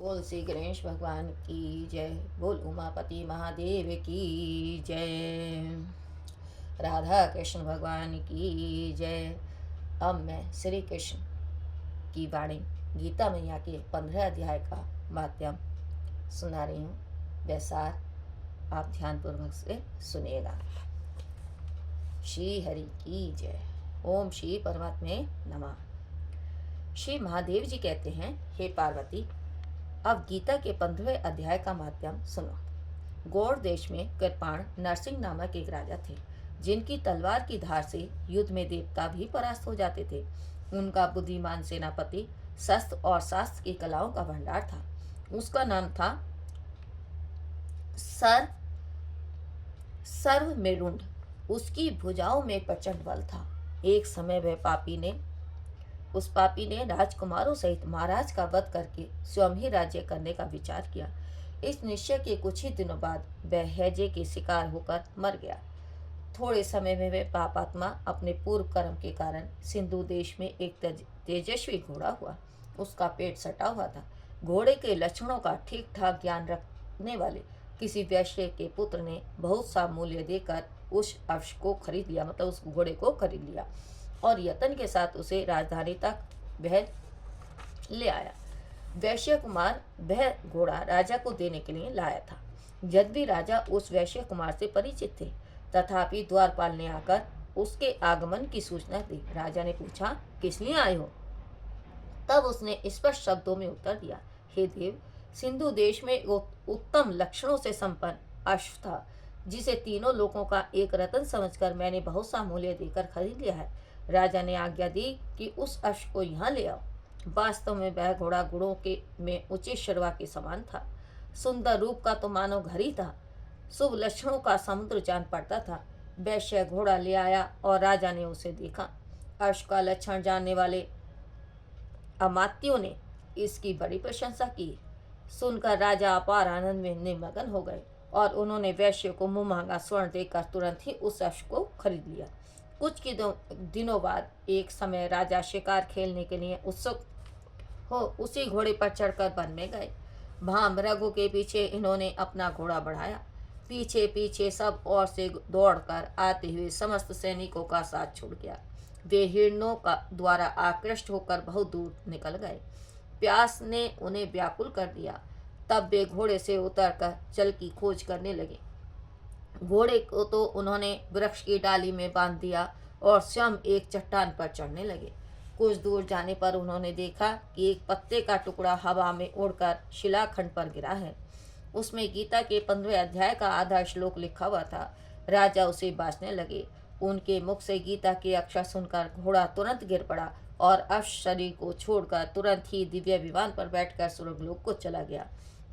बोल श्री गणेश भगवान की जय। बोल उमापति महादेव की जय। राधा कृष्ण भगवान की जय। अब मैं श्री कृष्ण की वाणी गीता मैया के 15 अध्याय का माध्यम सुना रही हूँ। वैसार आप ध्यानपूर्वक से सुनिएगा। श्री हरि की जय। ओम श्री परमात्मे नमः। श्री महादेव जी कहते हैं, हे पार्वती, अब गीता के 15वें अध्याय का माध्यम सुनो। गौड़ देश में कृपाण नरसिंह नामक एक राजा थे, जिनकी तलवार की धार से युद्ध में देवता भी परास्त हो जाते थे। उनका बुद्धिमान सेनापति शस्त्र और शास्त्र की कलाओं का भंडार था। उसका नाम था सर्वमेरुंड। उसकी भुजाओं में प्रचंड बल था। एक समय वह उस पापी ने राजकुमारों सहित महाराज का वध करके स्वयं ही राज्य करने का विचार किया। इस निश्चय के कुछ ही दिनों बाद वह हैजे के शिकार होकर मर गया। थोड़े समय में वह पापात्मा अपने पूर्व कर्म के कारण सिंधु देश में एक तेजस्वी घोड़ा हुआ। उसका पेट सटा हुआ था। घोड़े के लक्षणों का ठीक ठाक ज्ञान रखने वाले किसी वैश्य के पुत्र ने बहुत सा मूल्य देकर उस अश्व को खरीद लिया, मतलब उस घोड़े को खरीद लिया, और यतन के साथ उसे राजधानी तक वह ले आया। वैश्य कुमार वह घोड़ा राजा को देने के लिए लाया था। यद्यपि राजा उस वैश्य कुमार से परिचित थे, तथापि द्वारपाल ने आकर उसके आगमन की सूचना दी। राजा ने पूछा, किस लिए आए हो? तब उसने स्पष्ट शब्दों में उत्तर दिया, हे देव, सिंधु देश में उत्तम लक्षणों से संपन्न अश्व था, जिसे तीनों लोगों का एक रत्न समझकर मैंने बहुत सा मूल्य देकर खरीद लिया है। राजा ने आज्ञा दी कि उस अश्व को यहाँ ले आओ। वास्तव में वह घोड़ा गुणों के में उचित शर्वा के समान था। सुंदर रूप का तो मानो घर ही था। शुभ लक्षणों का समुद्र जान पड़ता था। वैश्य घोड़ा ले आया और राजा ने उसे देखा। अश्व का लक्षण जानने वाले अमात्यों ने इसकी बड़ी प्रशंसा की। सुनकर राजा अपार आनंद में निमग्न हो गए और उन्होंने वैश्य को मुंह मांगा स्वर्ण देकर तुरंत ही उस अश्व को खरीद लिया। कुछ दिनों बाद एक समय राजा शिकार खेलने के लिए उत्सुक हो उसी घोड़े पर चढ़कर वन में गए। वहां मृगों के पीछे इन्होंने अपना घोड़ा बढ़ाया। पीछे पीछे सब ओर से दौड़कर आते हुए समस्त सैनिकों का साथ छूट गया। वे हिरणों का द्वारा आकृष्ट होकर बहुत दूर निकल गए। प्यास ने उन्हें व्याकुल कर दिया। तब वे घोड़े से उतरकर जल की खोज करने लगे। घोड़े को तो उन्होंने वृक्ष की डाली में बांध दिया और स्वयं एक चट्टान पर चढ़ने लगे। कुछ दूर जाने पर उन्होंने देखा कि एक पत्ते का टुकड़ा हवा में उड़कर शिलाखंड पर गिरा है। उसमें गीता के 15वें अध्याय का आधा श्लोक लिखा हुआ था। राजा उसे बांचने लगे। उनके मुख से गीता के अक्षर सुनकर घोड़ा तुरंत गिर पड़ा और अश्व शरीर को छोड़कर तुरंत ही दिव्य विमान पर बैठकर स्वर्गलोक को चला गया।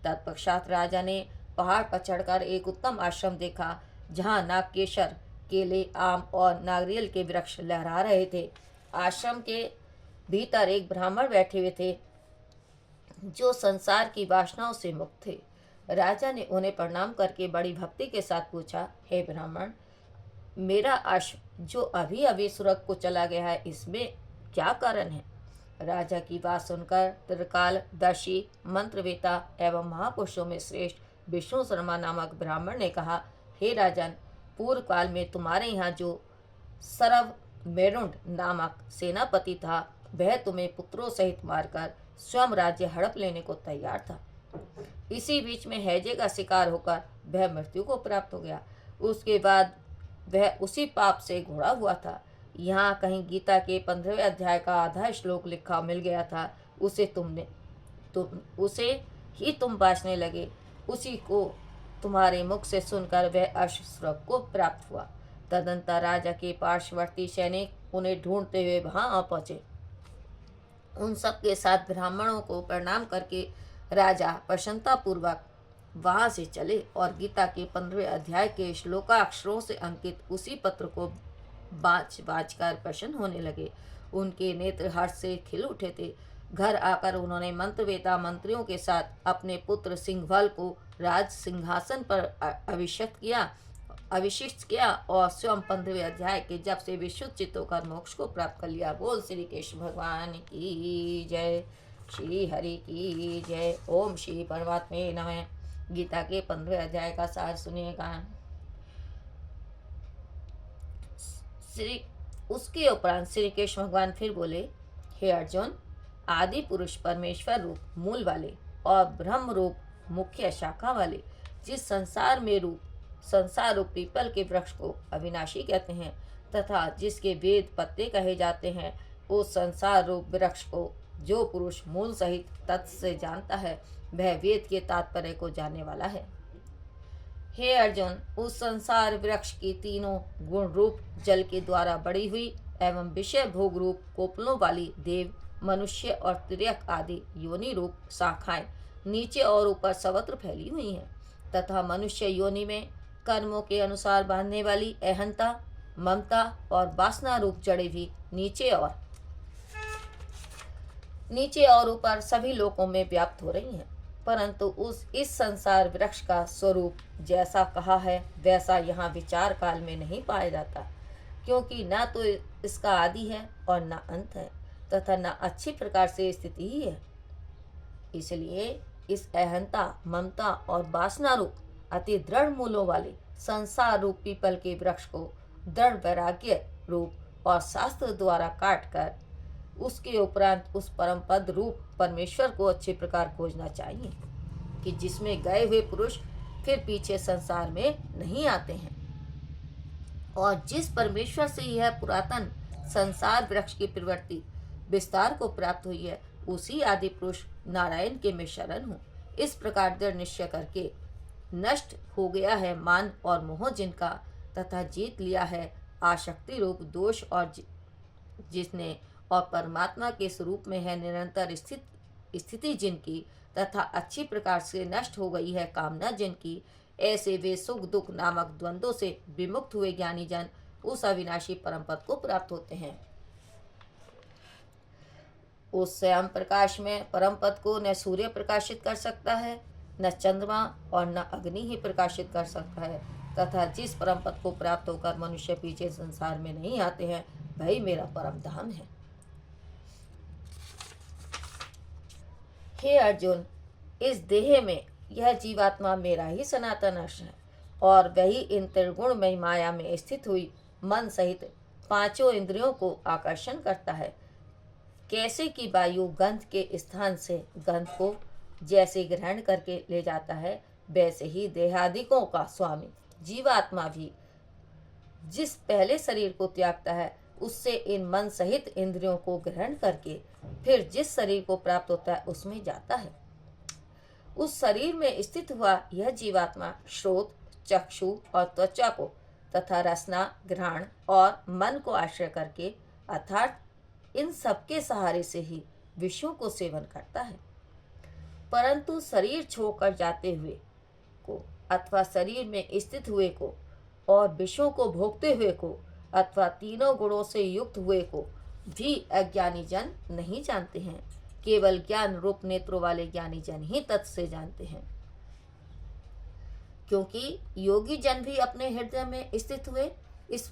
तत्पश्चात राजा ने पहाड़ पर चढ़कर एक उत्तम आश्रम देखा, जहाँ नागकेशर, केले, आम और नारियल के वृक्ष लहरा रहे थे। आश्रम के भीतर एक ब्राह्मण बैठे हुए थे, जो संसार की वासनाओं से मुक्त थे। राजा ने उन्हें प्रणाम करके बड़ी भक्ति के साथ पूछा, हे ब्राह्मण, मेरा अश्व जो अभी अभी स्वर्ग को चला गया है, इसमें क्या कारण है? राजा की बात सुनकर त्रिकालदर्शी मंत्रवेता एवं महापुरुषों में श्रेष्ठ विष्णु शर्मा नामक ब्राह्मण ने कहा, हे राजन, पूर्व काल में तुम्हारे यहाँ जो सरव मेरुंड नामक सेनापति था, वह तुम्हें पुत्रों सहित मारकर स्वयं राज्य हड़प लेने को तैयार था। इसी बीच में हैजे का शिकार होकर वह मृत्यु को प्राप्त हो गया। उसके बाद वह उसी पाप से घोड़ा हुआ था। यहाँ कहीं गीता के 15वें अध्याय का आधा श्लोक लिखा मिल गया था। उसे ही तुम बांचने लगे। उसी को तुम्हारे मुख से सुनकर वह अश्व स्वर्ग को प्राप्त हुआ। तदंतर राजा के पार्श्ववर्ती सैनिक उन्हें ढूंढते हुए वहां आ पहुंचे। उन सब के साथ ब्राह्मणों को प्रणाम करके राजा प्रसन्नता पूर्वक वहां से चले और गीता के 15वें अध्याय के श्लोकाक्षरों से अंकित उसी पत्र को बाज कर प्रसन्न होने लगे। उनके नेत्र हर्ष से खिल उठे थे। घर आकर उन्होंने मंत्रवेता मंत्रियों के साथ अपने पुत्र सिंहभल को राज सिंहासन पर अभिषिक्त किया और स्वयं 15वें अध्याय के जब से विशुद्ध चित्त होकर मोक्ष को प्राप्त कर लिया। बोल श्री कृष्ण भगवान की जय। श्री हरि की जय। ओम श्री परमात्मे नमः। गीता के 15वें अध्याय का सार सुनिएगा। श्री उसके उपरांत श्री कृष्ण भगवान फिर बोले, हे अर्जुन, आदि पुरुष परमेश्वर रूप मूल वाले और ब्रह्म रूप मुख्य शाखा वाले जिस संसार रूप पीपल के वृक्ष को अविनाशी कहते हैं तथा जिसके वेद पत्ते कहे जाते हैं, उस संसार रूप वृक्ष को जो पुरुष मूल सहित तत्व से जानता है, वह वेद के तात्पर्य को जानने वाला है। हे अर्जुन, उस संसार वृक्ष की तीनों गुण रूप जल के द्वारा बढ़ी हुई एवं विषय भोग रूप कोपलों वाली देव, मनुष्य और तिर्यक आदि योनि रूप शाखाएं नीचे और ऊपर सर्वत्र फैली हुई हैं तथा मनुष्य योनि में कर्मों के अनुसार बांधने वाली अहंता, ममता और वासना रूप जड़ें भी नीचे और ऊपर सभी लोकों में व्याप्त हो रही हैं। परंतु इस संसार वृक्ष का स्वरूप जैसा कहा है वैसा यहाँ विचार काल में नहीं पाया जाता, क्योंकि न तो इसका आदि है और न अंत है तथा न अच्छी प्रकार से स्थिति ही है। इसलिए इस अहंता, ममता और वासना रूप अति दृढ़ मूलों वाले संसार रूप पीपल के वृक्ष को दृढ़ वैराग्य रूप और शास्त्र द्वारा काट कर उसके उपरांत उस परम पद रूप परमेश्वर को अच्छी प्रकार खोजना चाहिए कि जिसमें गए हुए पुरुष फिर पीछे संसार में नहीं आते हैं। और जिस परमेश्वर से यह पुरातन संसार वृक्ष की प्रवृत्ति विस्तार को प्राप्त हुई है, उसी आदि पुरुष नारायण के मैं शरण हूँ। इस प्रकार दृढ़ निश्चय करके नष्ट हो गया है मान और मोह जिनका, तथा जीत लिया है आसक्ति रूप दोष और जिसने, और परमात्मा के स्वरूप में है निरंतर स्थिति जिनकी, तथा अच्छी प्रकार से नष्ट हो गई है कामना जिनकी, ऐसे वे सुख दुख नामक द्वंद्वों से विमुक्त हुए ज्ञानी जन उस अविनाशी परम पद को प्राप्त होते हैं। उस स्वयं प्रकाश में परम पद को न सूर्य प्रकाशित कर सकता है, न चंद्रमा और न अग्नि ही प्रकाशित कर सकता है, तथा जिस परम पद को प्राप्त होकर मनुष्य पीछे संसार में नहीं आते हैं, वही मेरा परम धाम है। हे अर्जुन, इस देह में यह जीवात्मा मेरा ही सनातन अंश है और वही इन त्रिगुणमय माया में स्थित हुई मन सहित पांचों इंद्रियों को आकर्षण करता है। कैसे कि वायु गंध के स्थान से गंध को जैसे ग्रहण करके ले जाता है, वैसे ही देहादिकों का स्वामी जीवात्मा भी जिस पहले शरीर को त्यागता है, उससे इन मन सहित इंद्रियों को ग्रहण करके फिर जिस शरीर को प्राप्त होता है उसमें जाता है। उस शरीर में स्थित हुआ यह जीवात्मा श्रोत, चक्षु और त्वचा को तथा रसना, घ्राण और मन को आश्रय करके अर्थात इन सबके सहारे से ही विषयों को सेवन करता है। परंतु शरीर छोड़कर जाते हुए को अथवा शरीर में स्थित हुए को और विषयों को भोगते हुए को अथवा तीनों गुणों से युक्त हुए को भी अज्ञानी जन नहीं जानते हैं। केवल ज्ञान रूप नेत्रों वाले ज्ञानी जन ही तत् से जानते हैं, क्योंकि योगी जन भी अपने हृदय में स्थित हुए इस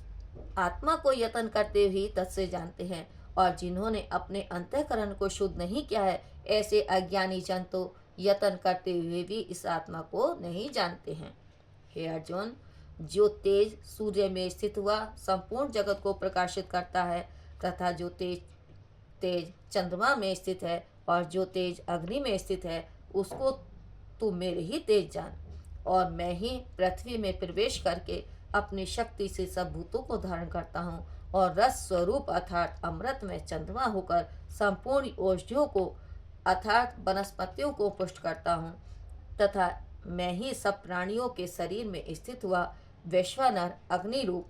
आत्मा को यत्न करते हुए तत् से जानते हैं, और जिन्होंने अपने अंतःकरण को शुद्ध नहीं किया है, ऐसे अज्ञानी जन तो यत्न करते हुए भी इस आत्मा को नहीं जानते हैं। हे अर्जुन, जो तेज सूर्य में स्थित हुआ संपूर्ण जगत को प्रकाशित करता है तथा जो तेज चंद्रमा में स्थित है और जो तेज अग्नि में स्थित है, उसको तू मेरे ही तेज जान। और मैं ही पृथ्वी में प्रवेश करके अपनी शक्ति से सब भूतों को धारण करता हूँ और रस स्वरूप अर्थात अमृत में चंद्रमा होकर संपूर्ण औषधियों को अर्थात वनस्पतियों को पुष्ट करता हूँ, तथा मैं ही सब प्राणियों के शरीर में स्थित हुआ वैश्वानर अग्नि रूप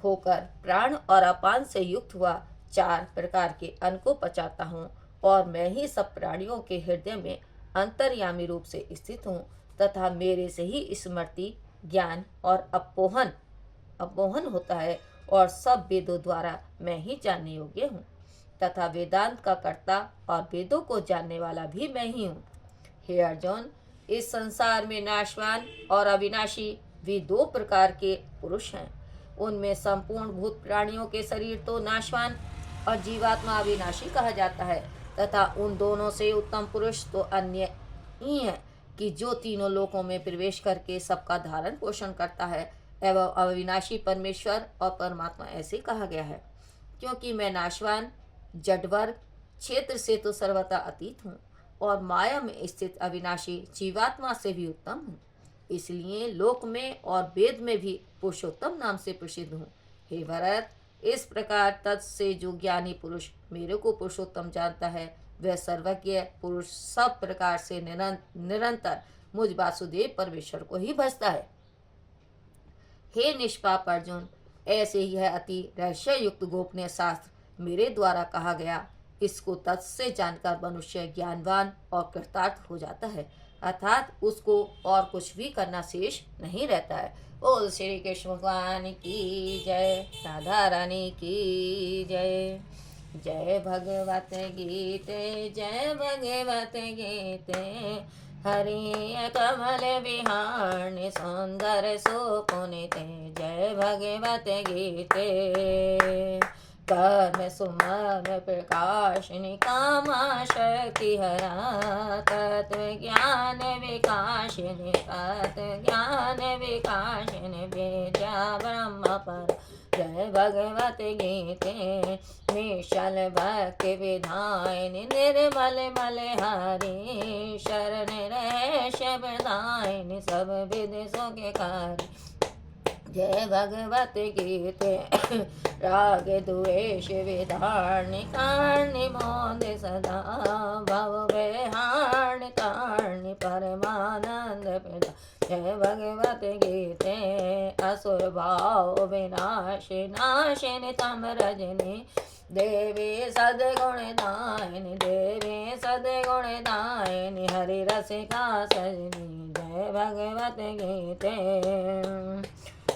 होकर प्राण और अपान से युक्त हुआ 4 प्रकार के अन्न को पचाता हूँ, और मैं ही सब प्राणियों के हृदय में अंतर्यामी रूप से स्थित हूँ, तथा मेरे से ही स्मृति, ज्ञान और अपोहन होता है, और सब वेदों द्वारा मैं ही जानने योग्य हूँ, तथा वेदांत का कर्ता और वेदों को जानने वाला भी मैं ही हूँ। हे अर्जुन, इस संसार में नाशवान और अविनाशी भी 2 प्रकार के पुरुष हैं। उनमें संपूर्ण भूत प्राणियों के शरीर तो नाशवान और जीवात्मा अविनाशी कहा जाता है, तथा उन दोनों से उत्तम पुरुष तो अन्य ही है कि जो तीनों लोकों में प्रवेश करके सबका धारण पोषण करता है। एवं अविनाशी परमेश्वर और परमात्मा ऐसे कहा गया है, क्योंकि मैं नाशवान जडवर्ग क्षेत्र से तो सर्वथा अतीत हूँ और माया में स्थित अविनाशी जीवात्मा से भी उत्तम हूँ। इसलिए लोक में और वेद में भी पुरुषोत्तम नाम से प्रसिद्ध हूँ। हे भरत, इस प्रकार तत् से जो ज्ञानी पुरुष मेरे को पुरुषोत्तम जानता है, वह सर्वज्ञ पुरुष सब प्रकार से निरंतर मुझ वासुदेव परमेश्वर को ही भजता है। हे निष्पाप अर्जुन, ऐसे ही है अति रहस्य युक्त गोपनीय शास्त्र मेरे द्वारा कहा गया, इसको तत् से जानकर मनुष्य ज्ञानवान और कृतार्थ हो जाता है, अर्थात उसको और कुछ भी करना शेष नहीं रहता है। बोल श्री कृष्ण भगवान की जय, राधा रानी की जय। जय भगवत गीते, जय भगवत गीते, हरि कमल विहार सौंदर्य सुपुनीते। जय भगवत गीते, कर्म सुमन प्रकाशिनी कामा शक्ति हरा, तत्व ज्ञान विकासिनी, तत्व ज्ञान विकासिनी, विद्या ब्रह्म पर। जय भगवत गीते, निश्चल भक्ति विधायिनी, निर्मल बलिहारी, शरण रहे शबदायिनी, सब विधि सुखकारी। जय भगवत गीते, राग द्वेष विधारणी, कारणी मोद सदा, भव विहारणी, कारणी परमानंद पिता। जय भगवत गीते, असुर भाव विनाशी, नाशिनी तम रजनी, देवी सदगुण दायिनी, देवी सदगुण दायिनी, हरि रसिका सजनी। जय भगवत गीते,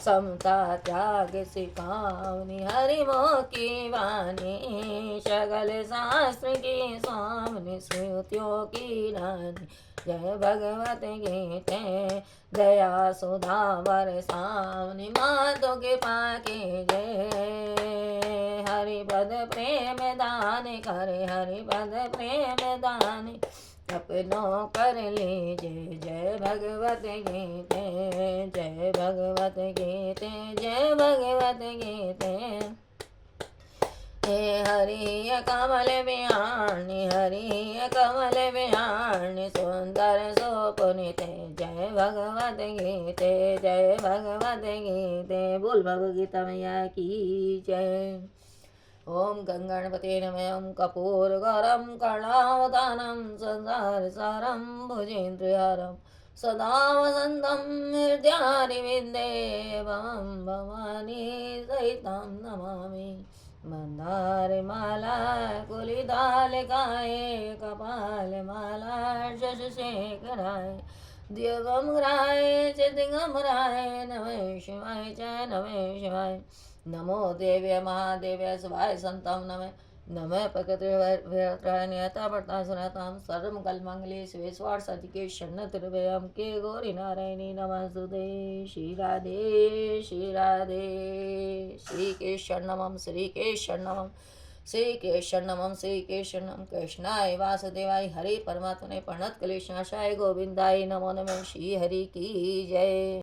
समता त्याग सिखावनी, हरि मोह की वाणी, सगल शास्त्र की स्वामिनी, श्रुतियों की रानी। जय भगवत गीते, दया सुधा बरसावनी, माधो के पाके। जय हरि पद प्रेम दान करे, हरि पद प्रेम दान अपनों कर लीजिए। जय भगवत गीते, जय भगवत गीते, जय भगवत गीते। हे हरि कमल विहारणी, हरि कमल विहारणी, सुंदर सुपुनीते। जय भगवत गीते, जय भगवत गीते। बोल भगवद गीता मैया की जय। ओम गंगणपते नमः। ओम कपूरगौरम कर्णावतारम, संसारसारम भुजेन्द्रहारम, सदा वसन्तं हृदयारविन्दे, भवानी सहितं नमामि। मंदारमाला कुलिदालकाय, कपालमाला शशशेखराय, दिव्यमराय चिदिगमराय, नमः शिवाय च नमः शिवाय। नमो देव्य महादेव्य शिवाय संतम नमः। नमः प्रकृतिर्वैत्राय नियता वर्तासुरतां, सर्वमंगलमांगल्ये शिवे स्वार्थसाधिके शरणत्रिभयं के गौरी नारायणी नमस्तुते। श्री राधे श्री राधे। श्री केशव नमः, श्री केशव नमः, श्री केशव नमः, श्री केशव नमः। कृष्णाय वासुदेवाय हरे परमात्मने प्रणत क्लेशनाशाय गोविंदाय नमो नमः। श्री हरि की जय।